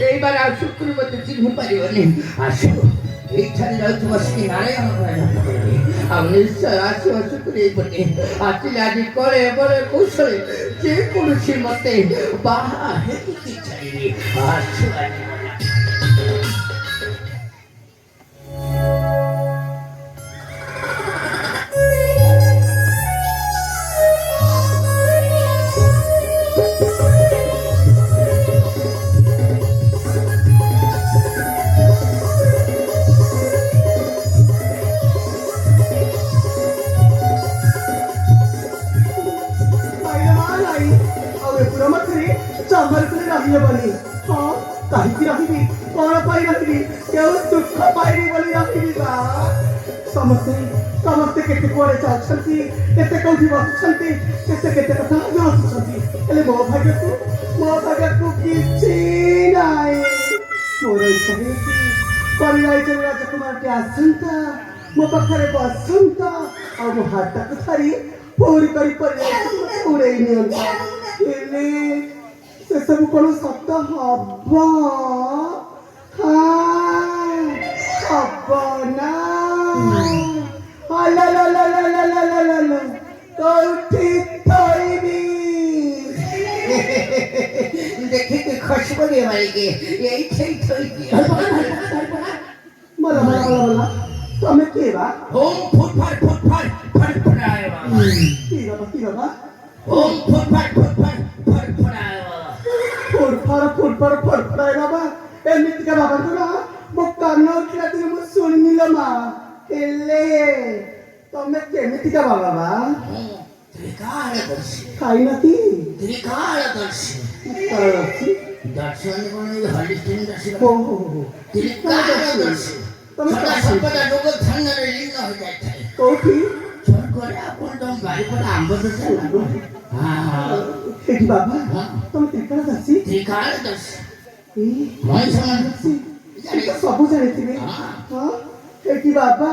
এইবার আর শুক্র মধ্যে চিনতে পারিবনি। আসো এইখানে রয়েছে বসে নারায়ণ যাত্রা করবে। আমি নিশ্চয় আসি শুক্র এই বটে আসলে আজ করে বলে কৌশলে যে কোনো মতে বাহা হেঁটে চাইবে। আসো আজ ସମସ୍ତେ ସମସ୍ତେ କେତେ କୁଆଡ଼େ ଯାଉଛନ୍ତି, କେତେ କୋଉଠି ବସୁଛନ୍ତି, କେତେ କେତେ କଥା ହସୁଛନ୍ତି, ହେଲେ ମୋ ଭାଗ୍ୟକୁ କିଛି ନାହିଁ। ମୋର ଇଚ୍ଛା ହେଇଛି ପରିବାର ରାଜକୁମାରଟି ଆସନ୍ତା, ମୋ ପାଖରେ ବସନ୍ତା, ଆଉ ମୋ ହାତକୁ ଧରି ପୌରି କରି ପରିବାର ଉଡ଼େଇ ନିଅନ୍ତା। ହେଲେ ସେସବୁ କ'ଣ ସତ ହବ? ହବ ନା? দেখে খসে পড়ে বাড়িকে এই সেই তুমি কে বা? হোম ফুটফাট ফুটফাট ফটফটায় বাবা। কি বাবা? হোম ফুটফাট ফুটফাট ফটফটায় বাবা। ফটফটায় বাবা। ଏମିତିକା ବାବା ତ ନା ମୋ କାନ ଉଠିଲା ଦିନ ମୁଁ ଶୁଣିନି ଲୋ ମା। ହେଲେ ତମେ କେମିତିକା ବାବା ବା? ତ୍ରିକାଳଦର୍ଶୀ। ଖାଇନାତି? ତ୍ରିକାଳଦର୍ଶୀ। ଦର୍ଶନ କଣ ହଲିଷ୍ଟିନ୍ ଦର୍ଶୀ? ତ୍ରିକାଳଦର୍ଶୀ। ସର୍ବଦା ରୋଗ ଥାନରେ ଲୀନ ହୋଇଯାଇଥାଏ। କୋଉଠି? ସ୍ୱର୍ଗରେ ଆପଣ ତମ ବାରିପଟେ ଆମ୍ବ ଦୋଷା ଏଠି ବାବା ତମେ ତ୍ରିକାଳଦର୍ଶୀ? ତ୍ରିକାଳଦର୍ଶୀ ମଣିଷ ସବୁ ଜାଣିଥିବେ। ଏଠି ବାବା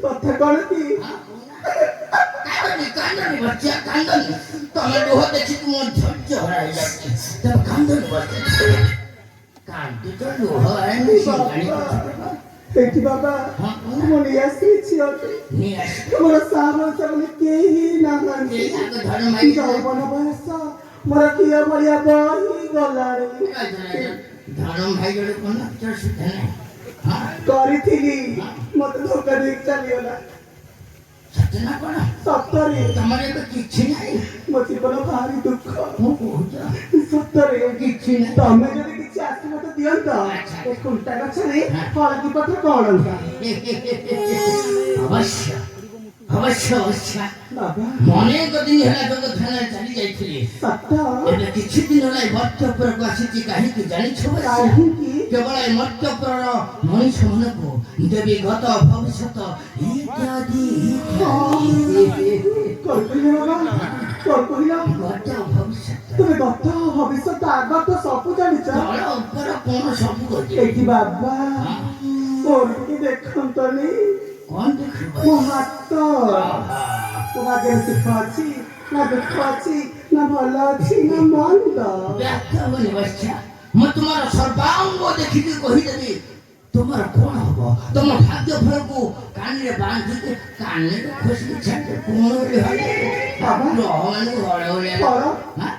କଥା କଣ କି? କାନ୍ଦନି ବଚ୍ଚା କାନ୍ଦନି। ତମେ ଲୁହ ଦେଖିକି ମୋ ଧୈର୍ଯ୍ୟ ହରାଇ ଯାଉଛି। ତମେ କାନ୍ଦନି ବଚ୍ଚା। କାନ୍ଦି ତ ଲୁହ ଏଠି ବାବା ମୁଁ ନେଇ ଆସିଛି ମୋର ସାହସ ବୋଲି କେହି ନାହାନ୍ତି। ଯୌବନ ବୟସ ମୋର କିଏ ଭଳିଆ ବହି ଗଲାଣି। ଧରମ ଭାଇ ଯୋଡେ କଣ କରିଥିଲି ମତେ ଧୋକା ଦେଇକି ଚାଲିଗଲା। ସତ୍ୟ ନା କଣ? ସତରେ ତମର ଏବେ କିଛି ନାହିଁ। ମୋ ଜୀବନ ଭାରି ଦୁଃଖ। ମୁଁ କହୁଛ ସତରେ କିଛି ନାହିଁ। ତମେ ଯଦି କିଛି ଆଶୀର୍ବାଦ ଦିଅନ୍ତ ଏ କୁଣ୍ଟା ଗଛରେ ହଳଦୀ ପତ୍ର କଣନ୍ତା। ଅବଶ୍ୟ ଅବଶ୍ୟ ଅବଶ୍ୟ ବାବା ଅନେକ ଦିନ ହେଲା ଯୋଗ ଥାନାରେ ଚାଲି ଯାଇଥିଲି। ଏବେ କିଛି ଦିନ ହେଲା ମର୍ତ୍ତ୍ୟପୁରକୁ ଆସିଛି। କାହିଁକି ଜାଣିଛ? କେବଳ ଏ ମର୍ତ୍ତ୍ୟପୁରର ମଣିଷ ମାନଙ୍କୁ ଦେବୀ ଗତ ଭବିଷ୍ୟତ ଇତ୍ୟାଦି তুমি ଗତ ଭବିଷ୍ୟତ ଆଗତ ସବୁ ଜାଣିଛ। ଉପର କଣ ସବୁ କରୁଛି? ଏଠି ବାବା ମୋର ଟିକେ ଦେଖନ୍ତନି। କଣ ଦେଖିବ? ମୋ ହାତ ମୋ ଭାଗ୍ୟରେ ସୁଖ ଅଛି ନା ଦୁଃଖ ଅଛି ନା ଭଲ ଅଛି ନା ମନ୍ଦ? ମୁଁ ତୁମର ସର୍ବାଙ୍ଗ ଦେଖିକି କହିଦେବି ତୁମର କଣ ହବ। ତମ ଭାଗ୍ୟ ଫଳକୁ କାନରେ ବାନ୍ଧିକି କାନରେ ଖୋସିକି ଛାଡିଲେ କଣ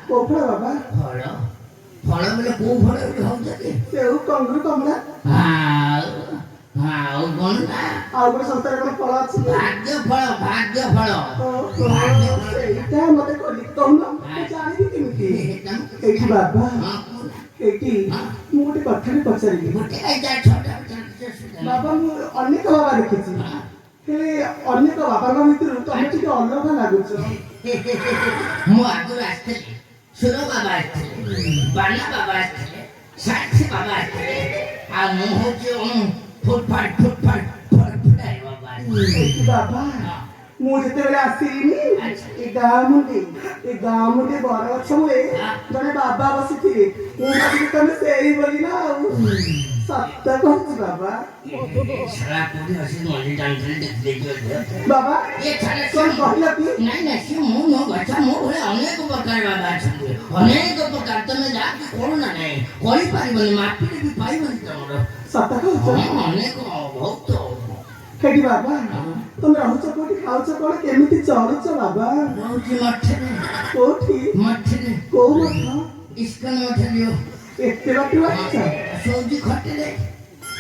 କୋଉ ଫଳ ବାବା? ଫଳ ଫଳ ବୋଲେ କୋଉ ଫଳ ଭାବୁଛନ୍ତି? ସେଉ କଙ୍ଗୁରୁ କମଳା ଆଉ କଣ ନା ଆଉ ଗୋଟେ ସଂସାରରେ କଣ ଫଳ ଅଛି? ଭାଗ୍ୟ ଫଳ ଭାଗ୍ୟ ଫଳ ସେଇଟା ମତେ କହୁନ ଜାଣିବି କେମିତି? ଏଇଠି ବାବା ଏଇଠି ମୁଁ ଗୋଟେ କଥାରେ ପଚାରିବି। ବାବା ମୁଁ ଅନେକ ବାବା ଦେଖିଛି, ହେଲେ ଅନେକ ବାବାଙ୍କ ଭିତରୁ ତମେ ଟିକେ ଅଲଗା ଲାଗୁଛ। ମୁଁ ଆଗରୁ ଆସିଥିଲି, ସୁର ବାବା ଆସିଥିଲେ, ବାନା ବାବା ଆସିଥିଲେ, ସାକ୍ଷୀ ବାବା ଆସିଥିଲେ, ଆଉ ମୁଁ ହଉଛି ଫୁଟଫାଟ ଫୁଟଫାଟ ଫଟଫଟାଇ ବାବା। ବାବା ମୁଁ ଯେତେବେଳେ ଆସିଲିନି ଏ ଗାଁ ମୁଣ୍ଡେ ବରଗଛ ମୂଳେ ଜଣେ ବାବା ବସିଥିଲେ। ମୁଁ ଭାବିଲି ତମେ ସେଇ ବୋଲି ନା। ଆଉ ସତ କହୁଛି ବାବା। ବାବା କଣ କହିଲ କି? ନାଇଁ ନାଇଁ ସେ ମୁଁ ମୋ ଗଛ ମୋ ଭଳିଆ ଅନେକ ପ୍ରକାର ବାବା ଅଛନ୍ତି, ଅନେକ ପ୍ରକାର ତମେ ଯାହାକି କରୁନା ନାହିଁ କରିପାରିବନି ମାଟିରେ ବି ପାଇବନି ତମର ସତ କହୁଛ ଅନେକ ବହୁତ କେଠି ବାବା ତମେ ରହୁଛ କୋଉଠି ଖାଉଛ କଣ କେମିତି ଚଳୁଛ ବାବା ରହୁଛି ମଠରେ କୋଉଠି ମଠରେ କୋଉ ମଠ ଇସ୍କନ ମଠରେ ଏତେ ବାଟରୁ ଆସିଛ ଶୋଉଛି ଖଟରେ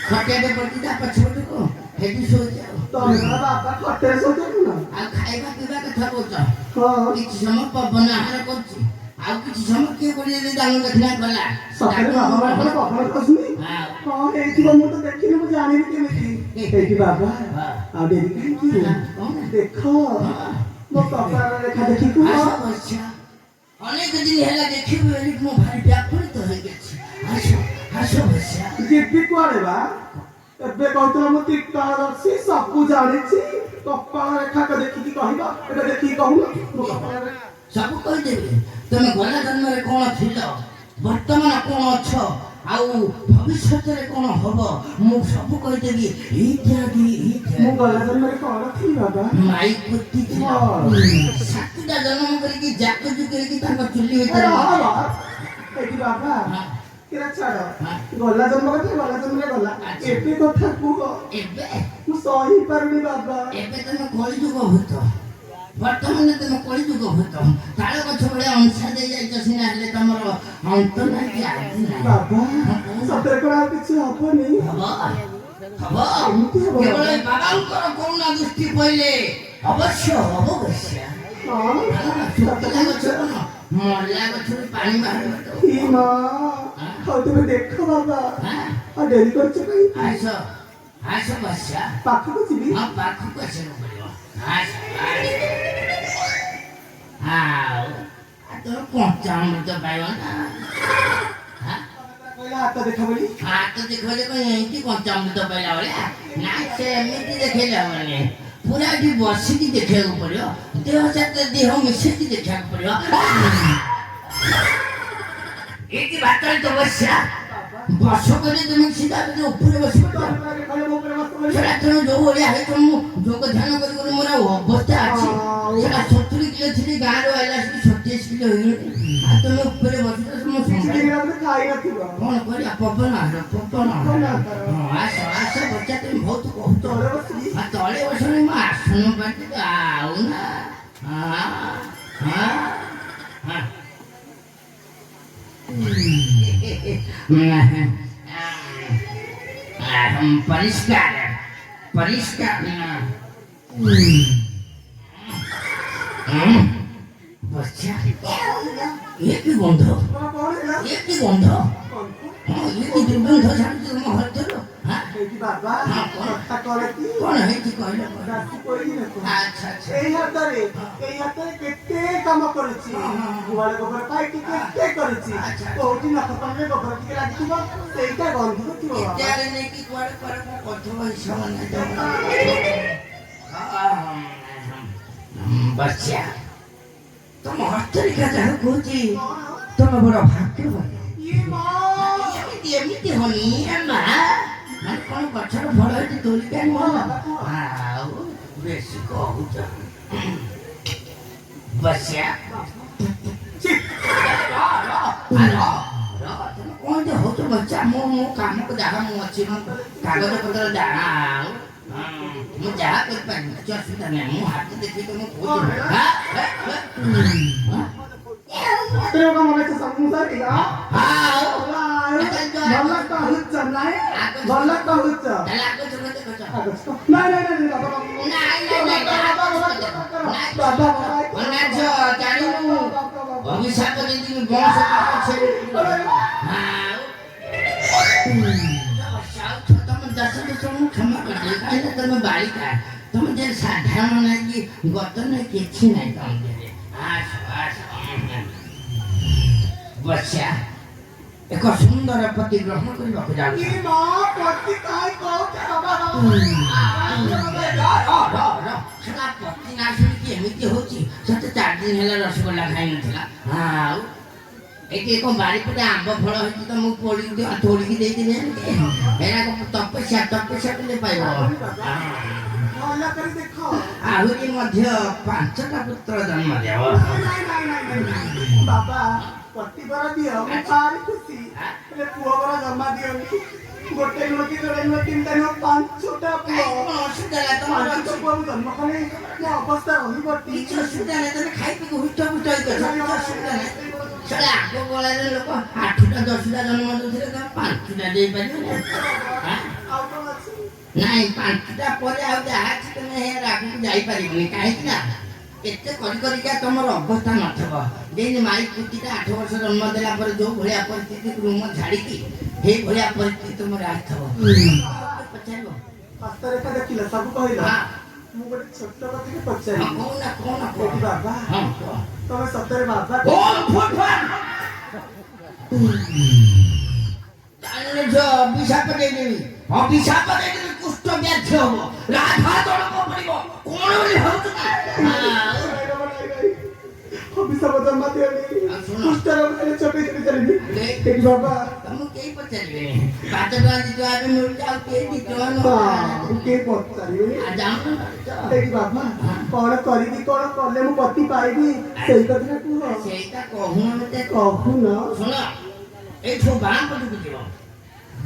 ଖଟିଆଟେ ପଡିଛି ତା ପଛପଟକୁ ସେଠି ଶୋଉଛି ଆଉ ତମେ ପରା ବାବା ଖଟରେ ଶୋଉଛ ନା ଆଉ ଖାଇବା ପିଇବା କଥା କହୁଛ ହଁ କିଛି ସମୟ ପବନ ଆହାର କରୁଛି ଆଉ କିଛି ସମୟ କିଏ କରି ଦାନ ଦକ୍ଷିଣା କଲା ସତରେ ବାବା ମାନେ କଣ ପବନ ଖାଉଛନ୍ତି ଆଉ ହଁ ହେଇଥିବ ମୁଁ ତ ଦେଖିନି ମୁଁ ଜାଣିନି କେମିତି ହେଇଠି ବାବା ଆଉ ଡେରି କାହିଁକି ଦେଖ ମୋ କପାଳ ରେଖା ଦେଖି କୁହ ଆସ ବସ ଅନେକ ଦିନ ହେଲା ଦେଖିବି ବୋଲି ମୁଁ ଭାରି ବ୍ୟାକୁଳିତ ହେଇଯାଇଛି ଆସ ଆସ ବସ ଯିବି କୁଆଡେ ବା ଏବେ କହୁଥିଲା ମୁଁ ତ୍ରିକାଳଦର୍ଶୀ ସବୁ ଜାଣିଛି କପାଳ ରେଖା ଦେଖିକି କହିବ ଏବେ ଦେଖିକି କହୁନ ମୋ କପାଳ ରେଖା ସବୁ କହିଦେବି ତମେ ଗଲା ଜନ୍ମରେ କଣ ଥିଲ ବର୍ତ୍ତମାନ କଣ ଅଛ ଆଉ ଭବିଷ୍ୟତରେ କଣ ହବ ମୁଁ ସବୁ କହିଦେବି ମୁଁ ଗଲା ଜନ୍ମରେ କଣ ଥିଲି ବାବା ମାଇ କୁତି ସାତଟା ଜନ୍ମ କରିକି ଜାକ କରିକି ତାଙ୍କ ଚୁଲି ଭିତରେ ଏଠି ବାବା କିରା ଛାଡ ହଁ। ଗଲା ଜନ୍ମ କଥା ଗଲା ଜନ୍ମରେ ଗଲା ଆଚ୍ଛା। ଏବେ କଥା କୁହ ଏବେ ମୁଁ ସହି ପାରୁନି ବାବା ଏବେ ତମେ କଳିଯୁଗ ଭୂତ ବର୍ତ୍ତମାନ ତମେ କଳିଯୁଗ ଭୂତ ତାଳ ଗଛ ଭଳିଆ ଅଂଶା ଦେଇ ଯାଇଛ ସିନା ହେଲେ ତମର ଅନ୍ତ ନାହିଁ କି ଆଦି ନାହିଁ ବାବା ସତରେ କଣ ଆଉ କିଛି ହବନି ହବ ହବ କେବଳ ଏ ବାବାଙ୍କର କରୁଣା ଦୃଷ୍ଟି ପଇଲେ ଅବଶ୍ୟ ହବ ବଶ୍ୟା ହଁ ଶୁଖିଲା ଗଛ କଣ ମଲା ଗଛରୁ ପାଣି ବାହାରିବ ତ ହି ମା ହଉ ତୁମେ ଦେଖ ବାବା ଆଉ ଡେରି କରୁଛ କାହିଁକି ଆସ ଆସ ବଶ୍ୟା ପାଖକୁ ଯିବି ହଁ ପାଖକୁ ଆସିବାକୁ ପଡିବ ଆସ ଆଉ ତୋର କଞ୍ଚା ଅମୃତ ପାଇବ ନା କହିଲା ହାତ ଦେଖ ବୋଲି ହାତ ଦେଖେଇଲେ କଣ ଏମିତି କଞ୍ଚା ଅମୃତ ପାଇଲା ଭଳିଆ ନା ସେମିତି ଦେଖେଇଲେ ହବନି ପୁରା ଏଠି ବସିକି ଦେଖିବାକୁ ପଡିବ ଦେହ ସାଥେ ଦେହ ମିଶେଇକି ଦେଖିବାକୁ ପଡିବ ଏଠି ଭାତରେ ତ ବସିଆ ବସ କରି ତମେ ସିଧା ଉପରେ ବସି ସେଟା ତେଣୁ ଯୋଉ ଭଳିଆ ହେଇଛ ମୁଁ ଯୋଗ ଧ୍ୟାନ କରି ମୋର ଅବସ୍ଥା ଅଛି ସେଟା 70 କିଲୋ ଥିଲି ଗାଁରୁ ଆଇଲା ଆସିକି 37 କିଲୋ ହେଇଗଲି ଆଉ ତମେ ଉପରେ ବସିଛ ମୁଁ କଣ କରିବା ପବନ ଆସ ଆସ ବଚ୍ଚା তুমি ବହୁତ କହୁଛ ତଳେ ବସନି ମୁଁ ଆସନ ପାଇଥିଲି ଆଉ ନା परिष्कार परिष्कार बच्चा ये की गंध ये की गंध ये की दुर्गंध छाड़ुଛି ତମ ହୃଦୟରୁ କଣ ହେଇଛି କହିଲ ଆଚ୍ଛା ଆଚ୍ଛା ଏଇ ହାତରେ କେତେ କାମ କରୁଛି ଗୁହାଳ ଗୋବର ପାଇକି କେତେ କରୁଛି କୋଉଠି ନଖ ପାଣିରେ ଗୋବର ଟିକେ ଲାଗିଥିବ ସେଇଟା ଗନ୍ଧିବ ଥିବ ଇତ୍ୟାଦି ନେଇକି କୁଆଡେ କୁଆଡେ କଣ କରୁଥିବ ହିସାବ ନାହିଁ ବଚ୍ଚା ତମ ହସ୍ତରିକା ଯାହା କହୁଛି ତମେ ବଡ ଭାଗ୍ୟବାନ ଏମିତି ହନି ମା ମାନେ କଣ ଗଛର ଫଳ ହେଇଛି ତୋଳିକି ଆଣିବ ଆଉ ବେଶୀ କହୁଛ ବସ୍ୟା କଣ ଯେ ହଉଛ ବଚ୍ଚା ମୁଁ କାମକୁ ଯାହା ମୁଁ ଅଛି ମୁଁ କାଗଜ ପତ୍ର ଯାହା ଆଉ ମୁଁ ଯାହା କରିପାରିବି କିଛି ଅସୁବିଧା ନାହିଁ ମୁଁ ହାତ ଦେଖି ତମକୁ କହୁଛି ଭଲ କହୁଛ ଅଭିଶାପ ଯଦି ବଂଶ ତମେ ଦଶ ଦଶ ମୁଁ କ୍ଷମା କରିଦେବି କାହିଁକି ତମେ ବାଳିକା ତମେ ଯେ ସାଧାରଣ ନାହିଁ କି ଗତ ନାହିଁ କିଛି ନାହିଁ ତମ ଦେହରେ ଆସ ଆସ ବଚ୍ଚା ଏକ ସୁନ୍ଦର ପତି ଗ୍ରହଣ କରିବାକୁ ଯାଉଛି ସେଟା ପତି ନା ଶୁଣିକି ଏମିତି ହଉଛି ସେତେ 4 ଦିନ ହେଲା ରସଗୋଲା ଖାଇନଥିଲା ଆଉ ଏଠି ଏକ ବାରିପଟେ ଆମ୍ବ ଫଳ ହେଇଛି ତ ମୁଁ ତୋଳିକି ଦେଇଥିଲି ଏଇଟା ତପସ୍ୟା କଲେ ପାଇବ ଭଲ କରି ଦେଖ। ଆହୁରି ମଧ୍ୟ 5ଟା ପୁତ୍ର ଜନ୍ମ ଦେବ। ବାବା ପ୍ରତିବର ଦିଅ ମୁଁ ଭାରି ଖୁସି ହେଲେ ପୁଅ ବର ଜମା ଦିଅନି। ଗୋଟେ ନୁହଁ କି ଯୋଡ଼େ ନୁହଁ 3ଟା ନୁହଁ 5ଟା ପୁଅ। କଣ ଅସୁବିଧା ହେଲା ତମର? 5ଟା ପୁଅ ମୁଁ ଜନ୍ମ କଲେ ମୋ ଅବସ୍ଥା ରହିବଟି। କିଛି ଅସୁବିଧା ନାହିଁ, ତମେ ଖାଇ ପିଇକି ହୁଷ୍ଟ ପୁଷ୍ଟ ହେଇଛ, କିଛି ଅସୁବିଧା ନାହିଁ। ସେଟା ଆଗ ଗଳାରେ ଲୋକ 8ଟା 10ଟା ଜନ୍ମ ଦଉଥିଲେ, ତମେ 5ଟା ଦେଇପାରିବନି। ଆଉ କଣ ଅଛି? ନାଇଁ 5ଟା ପରେ ଆଉ ଯାହା ଅଛି ତମେ ଆଗକୁ ଯାଇପାରିବନି, କାହିଁକି ନା ଏତେ କରି କରିକା ତମର ଅବସ୍ଥା ନଥିବ। ଯେମିତି ମାଇ ପୁତିଟା 8 ବର୍ଷ ଜନ୍ମ ଦେଲା ପରେ ଯୋଉ ଭଳିଆ ପରିସ୍ଥିତି ରୁମ ଛାଡ଼ିକି ସେଇ ଭଳିଆ ପରିସ୍ଥିତି ତମର ଆସିଥିବ। ପଚାରିବ ହସ୍ତରେଖା ଦେଖିଲ ସବୁ କହିଲ। ହଁ। ମୁଁ ଗୋଟେ ଛୋଟ କଥାଟେ ପଚାରିବି। କହୁନା ଏଠି ବାବା ହଁ କୁହ। ତମେ ସତରେ ବାବା ଅଭିଶାପ ଦେଇଦେବି, ଅଭିଶାପ ଦେଇଦେବି, କୁଷ୍ଠ ବ୍ୟାଧି ହବ, ରାଧା ତଳକୁ ପଡିବ। କଣ ବୋଲି ଭାବୁଛୁ? ଅଭିଶାପ ଜମା ଦିଅନି। ଆଉ ଶୁଣ। କୁଷ୍ଠ ରୋଗ ହେଲେ ଚୋଟେଇ ଚୋଟେଇ ଚାଲିବି। ଏଠି ବାବା ତମକୁ କେହି ପଚାରିବେନି। 5 ଟଙ୍କା 2 ଟଙ୍କା ବି ମିଳୁଛି, ଆଉ କେହି 2 ଟଙ୍କା କିଏ ପଚାରିବେନି। ଯାଉନ। ଏଠି ବାବା କଣ କରିବି, କଣ କଲେ ମୁଁ ପତି ପାଇବି ସେଇ କଥାଟା କୁହ। ସେଇଟା କହୁନ ମତେ। କହୁନ। ଶୁଣ, ଏଇଠୁ ବାଁ ପଟକୁ ଯିବ,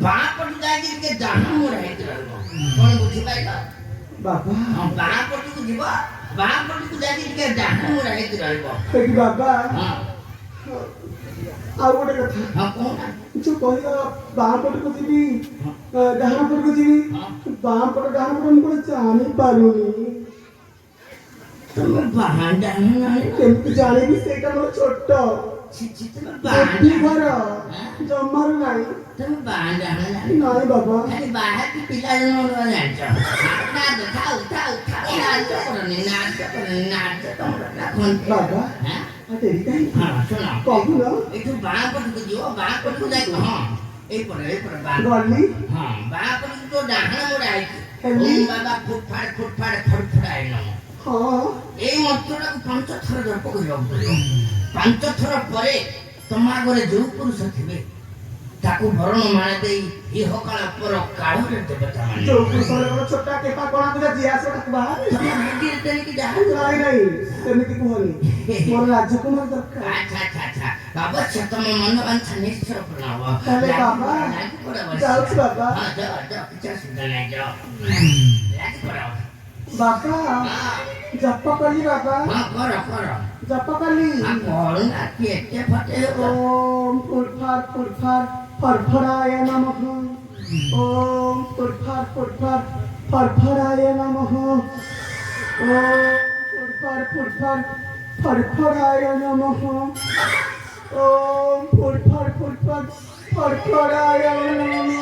ବାଁ ପଟକୁ ଯାଇକି ଟିକେ ଡାହାଣ ମୋଡ଼ ହେଇକି ରହିବ। କଣ ବୁଝିପାରିଲ? ବାବା ହଁ, ବାଁ ପଟକୁ ଯିବ, ବାଁ ପଟକୁ ଯାଇକି ଟିକେ ଡାହାଣ ମୋଡ଼ ହେଇକି ରହିବ। ଏଠି ବାବା ହଁ ଆଉ ଗୋଟେ କଥା। ହଁ କହୁନା। ଯୋଉ କହିଲ ବାଁ ପଟକୁ ଯିବି ଡାହାଣ ପଟକୁ ଯିବି, ବାଁ ପଟ ଡାହାଣ ପଟ ମୁଁ କଣ ଜାଣିପାରୁନି। ତମେ ବାଁ ଡାହାଣ ଜାଣିନ? କେମିତି ଜାଣିବି? ସେଇଟା ମୋର ଛୋଟ ତମେ ବୁଦ୍ଧି ଘର ଜମାରୁ ନାହିଁ। ତମେ ବାଁ ଡାହାଣ ଜାଣିନ? ନାଇଁ ବାବା ଖାଲି ବାହାରକୁ ପିଲା ଜନ୍ମ ଜାଣିଛ। ନାଚ ଥାଉ ଥାଉ ଥାଉ, ନାଚ କରନି, ନାଚ କରନି, ନାଚ ତମର ବାବା ଡେରି କାହିଁକି? ହଁ ଶୁଣ, କହୁନ। ଏଇଠୁ ବାଁ ପଟକୁ ଯିବ, ବାଁ ପଟକୁ ଯାଇକି ହଁ ଏଇପଟେ ବାଁ ଗଲି ହଁ, ବାଁ ପଟକୁ ଯୋଉ ଡାହାଣ ମୋଡ଼ା ହେଇଛି ହେଲି। ଓମ୍ ବାବା ଫୁଟଫାଡ଼ ଫୁଟଫାଡ଼ ଫଟଫଡାଏ ନମ। ହଁ ଏଇ ମନ୍ତ୍ରଟାକୁ 5 ଥର ଜପ କରିବାକୁ ପଡ଼ିବ। 5 ଥର ପରେ ତମ ଆଗରେ ଯୋଉ ପୁରୁଷ ଥିବେ ତାକୁ ବରଣ ମାଳ ଦେଇ ଇହକାଳ ପର କାଳରେ ଦେବତା ମାନେ ଯୋଉ ପୁରୁଷର ଛୋଟା କେପା କଣା ପୂଜା ଯିଏ ଆସିବ ତାକୁ ବାହାରେ। ତମ ବୁଦ୍ଧିରେ ତେଣିକି ଯାହା ନାଇଁ ନାଇଁ ସେମିତି କୁହନି, ମୋର ରାଜକୁମାର ଦରକାର। ଆଚ୍ଛା ଅବଶ୍ୟ ତମ ମନ ବାଞ୍ଛା ନିଶ୍ଚୟ ପୂର୍ଣ୍ଣ ହବ। ତାହେଲେ ବାବା ଯାଉଛି ବାବା। ହଁ ଯାଅ କିଛି ଅସୁବିଧା ନାହିଁ, ଯାଅ ଲାଗି ପଡ। ବାବା ଜପ କଲି ବାବା, ହଁ କର ଜପ କଲି। କରୁନା କି ଏତେ ଫଟେଇ ଓମ୍ ଫୁଟଫାଟ ଫୁଟଫାଟ ଫରଫରାୟ ନମଃ। ଓମ୍ ଫୁଟଫାଟ ଫୁଟଫାଟ ଫରଫରାୟ ନମଃ। ଓମ୍ ଫୁଟଫାଟ ଫୁଟଫାଟ ଫରଫରାୟ ନମଃ। ଓମ୍ ଫୁଟଫାଟ ଫୁଟଫାଟ ଫରଫରାୟ নমঃ।